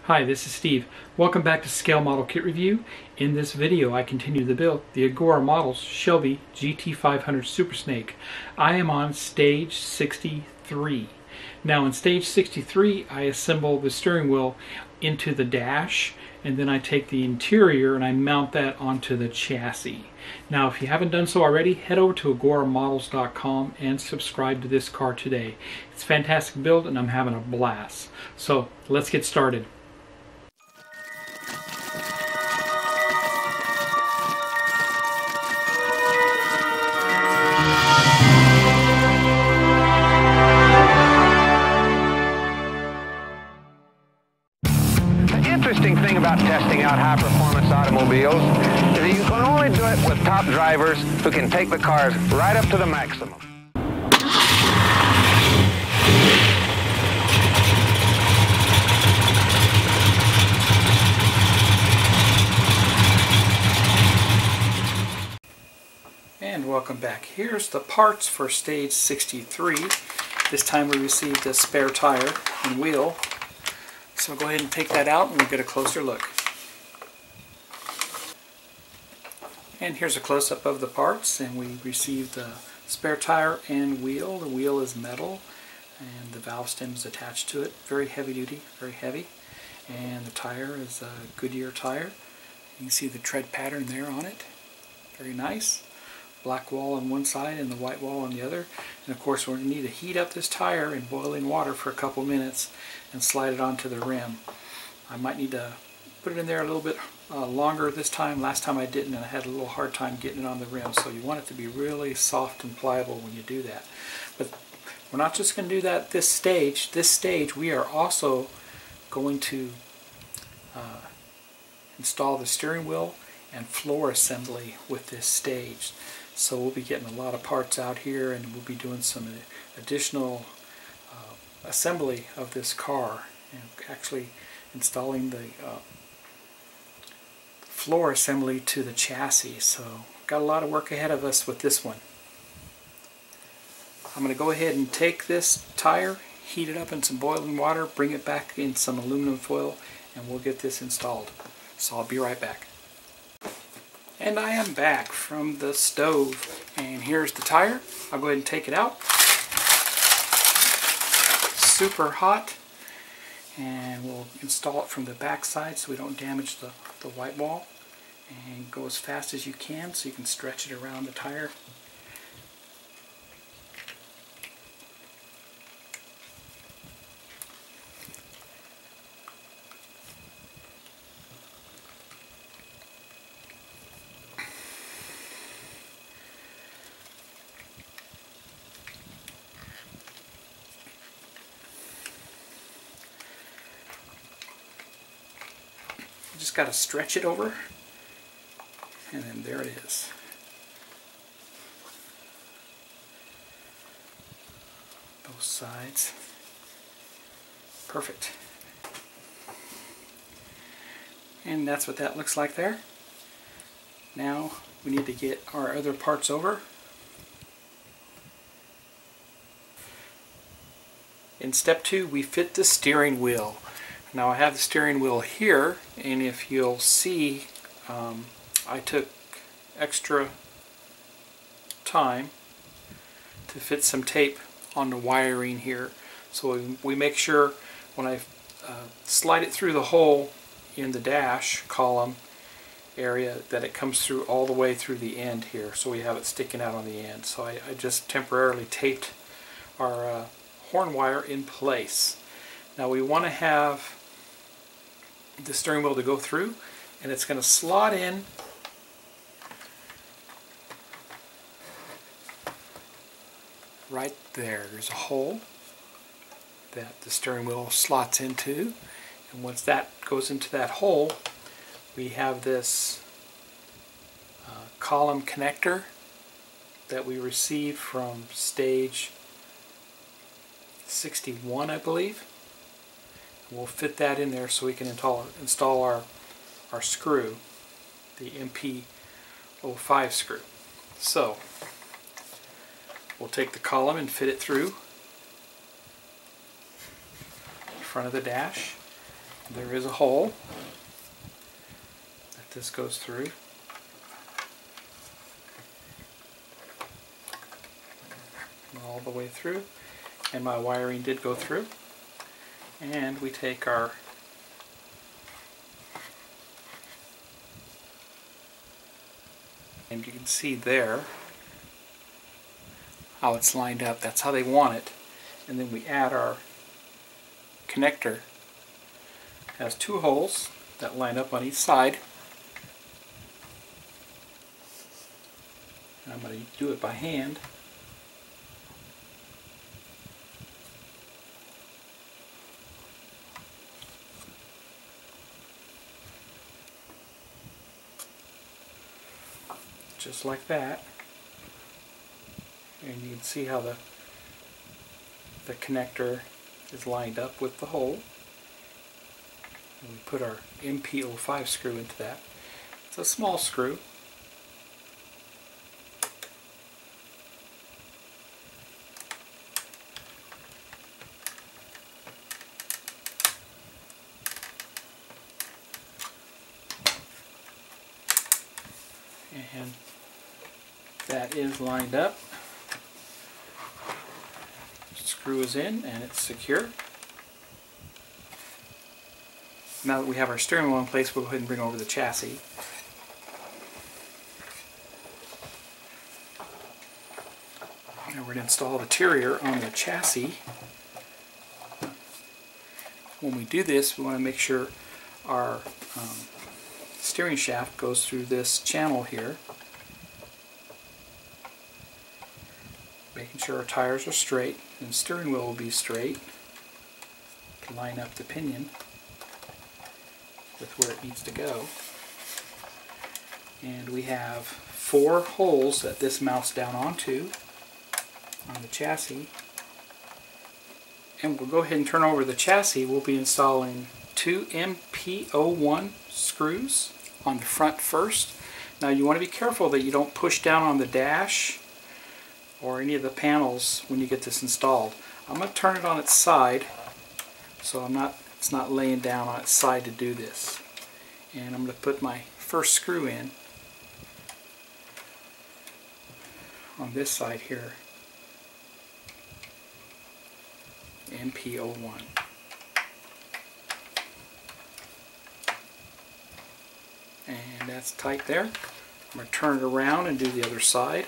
Hi, this is Steve. Welcome back to Scale Model Kit Review. In this video I continue the build, the Agora Models Shelby GT500 Super Snake. I am on stage 63. Now in stage 63 I assemble the steering wheel into the dash, and then I take the interior and I mount that onto the chassis. Now if you haven't done so already, head over to agoramodels.com and subscribe to this car today. It's a fantastic build and I'm having a blast. So let's get started. The interesting thing about testing out high-performance automobiles is that you can only do it with top drivers who can take the cars right up to the maximum. And welcome back. Here's the parts for stage 63. This time we received a spare tire and wheel. So go ahead and take that out and we'll get a closer look. And here's a close-up of the parts, and we received the spare tire and wheel. The wheel is metal and the valve stem is attached to it. Very heavy duty, very heavy. And the tire is a Goodyear tire. You can see the tread pattern there on it. Very nice. Black wall on one side and the white wall on the other. And of course we're going to need to heat up this tire in boiling water for a couple minutes and slide it onto the rim. I might need to put it in there a little bit longer this time. Last time I didn't, and I had a little hard time getting it on the rim. So you want it to be really soft and pliable when you do that. But we're not just going to do that this stage. This stage we are also going to install the steering wheel and floor assembly with this stage. So we'll be getting a lot of parts out here, and we'll be doing some additional assembly of this car and actually installing the floor assembly to the chassis. So got a lot of work ahead of us with this one. I'm going to go ahead and take this tire, heat it up in some boiling water, bring it back in some aluminum foil, and we'll get this installed. So I'll be right back. And I am back from the stove, and here's the tire. I'll go ahead and take it out. Super hot, and we'll install it from the back side so we don't damage the white wall, and go as fast as you can so you can stretch it around the tire. Just got to stretch it over, and then there it is. Both sides. Perfect. And that's what that looks like there. Now we need to get our other parts over. In step 2 we fit the steering wheel. Now I have the steering wheel here, and if you'll see, I took extra time to fit some tape on the wiring here. So we make sure when I slide it through the hole in the dash column area that it comes through all the way through the end here, so we have it sticking out on the end. So I just temporarily taped our horn wire in place. Now we want to have the steering wheel to go through, and it's going to slot in right there. There's a hole that the steering wheel slots into, and once that goes into that hole, we have this column connector that we received from stage 61, I believe. We'll fit that in there so we can install our screw, the MP05 screw. So we'll take the column and fit it through the front of the dash, there is a hole that this goes through. All the way through, and my wiring did go through. And we take our and you can see there how it's lined up. That's how they want it. And then we add our connector. It has two holes that line up on each side. And I'm going to do it by hand. Just like that. And you can see how the connector is lined up with the hole. And we put our MP05 screw into that. It's a small screw. And that is lined up. Screw is in and it's secure. Now that we have our steering wheel in place, we'll go ahead and bring over the chassis. Now we're going to install the interior on the chassis. When we do this, we want to make sure our steering shaft goes through this channel here. Making sure our tires are straight, and the steering wheel will be straight to line up the pinion with where it needs to go. And we have 4 holes that this mounts down onto on the chassis. And we'll go ahead and turn over the chassis. We'll be installing 2 MP01 screws on the front first. Now you want to be careful that you don't push down on the dash or any of the panels when you get this installed. I'm going to turn it on its side so it's not laying down on its side to do this. And I'm going to put my first screw in on this side here. MP01. And that's tight there. I'm going to turn it around and do the other side.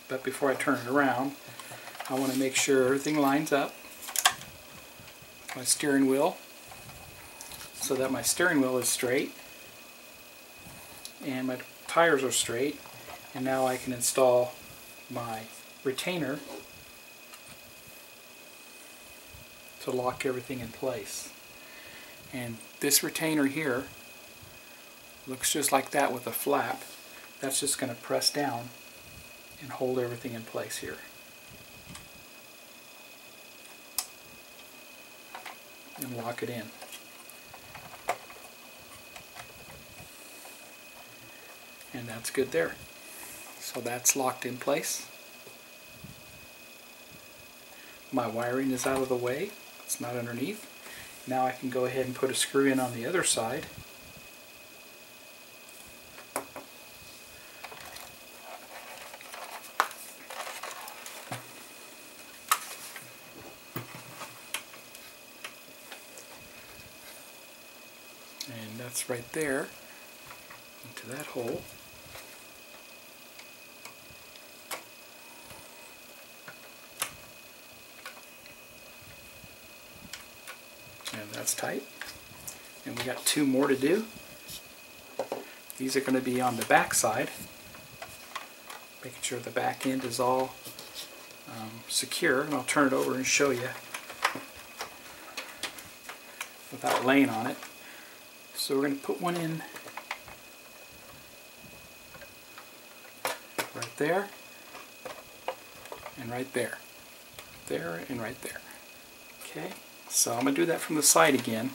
But before I turn it around, I want to make sure everything lines up. My steering wheel, so that my steering wheel is straight and my tires are straight. And now I can install my retainer to lock everything in place. And this retainer here looks just like that with a flap. That's just going to press down and hold everything in place here. And lock it in. And that's good there. So that's locked in place. My wiring is out of the way. It's not underneath. Now I can go ahead and put a screw in on the other side. And that's right there into that hole. And that's tight. And we got 2 more to do. These are going to be on the back side, making sure the back end is all secure. And I'll turn it over and show you without laying on it. So we're going to put one in right there and right there. There and right there. Okay, so I'm going to do that from the side again.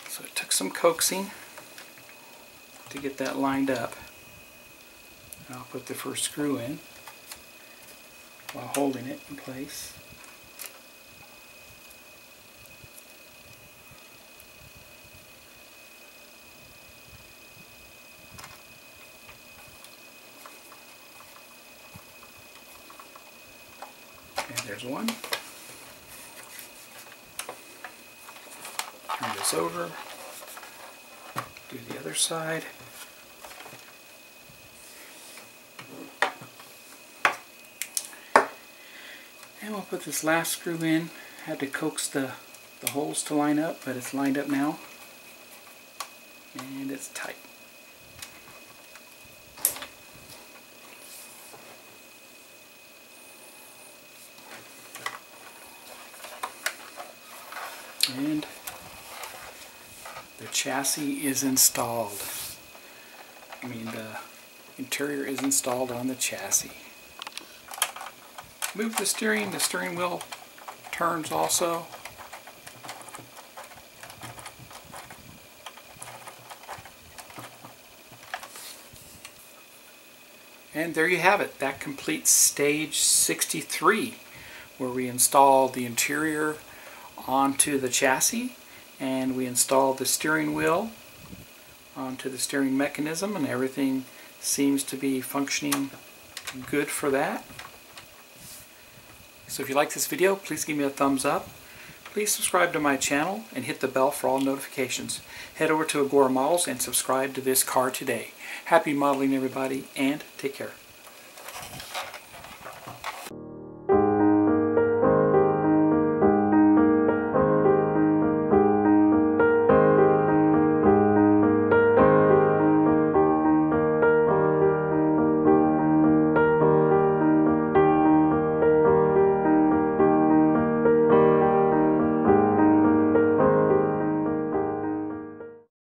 So it took some coaxing to get that lined up. And I'll put the first screw in while holding it in place. There's one. Turn this over. Do the other side. And we'll put this last screw in. Had to coax the holes to line up, but it's lined up now. And it's tight. And the chassis is installed. I mean, the interior is installed on the chassis. Move the steering wheel turns also. And there you have it. That completes stage 63, where we installed the interior onto the chassis and we installed the steering wheel onto the steering mechanism, and everything seems to be functioning good for that. So if you like this video, please give me a thumbs up. Please subscribe to my channel and hit the bell for all notifications. Head over to Agora Models and subscribe to this car today. Happy modeling, everybody, and take care.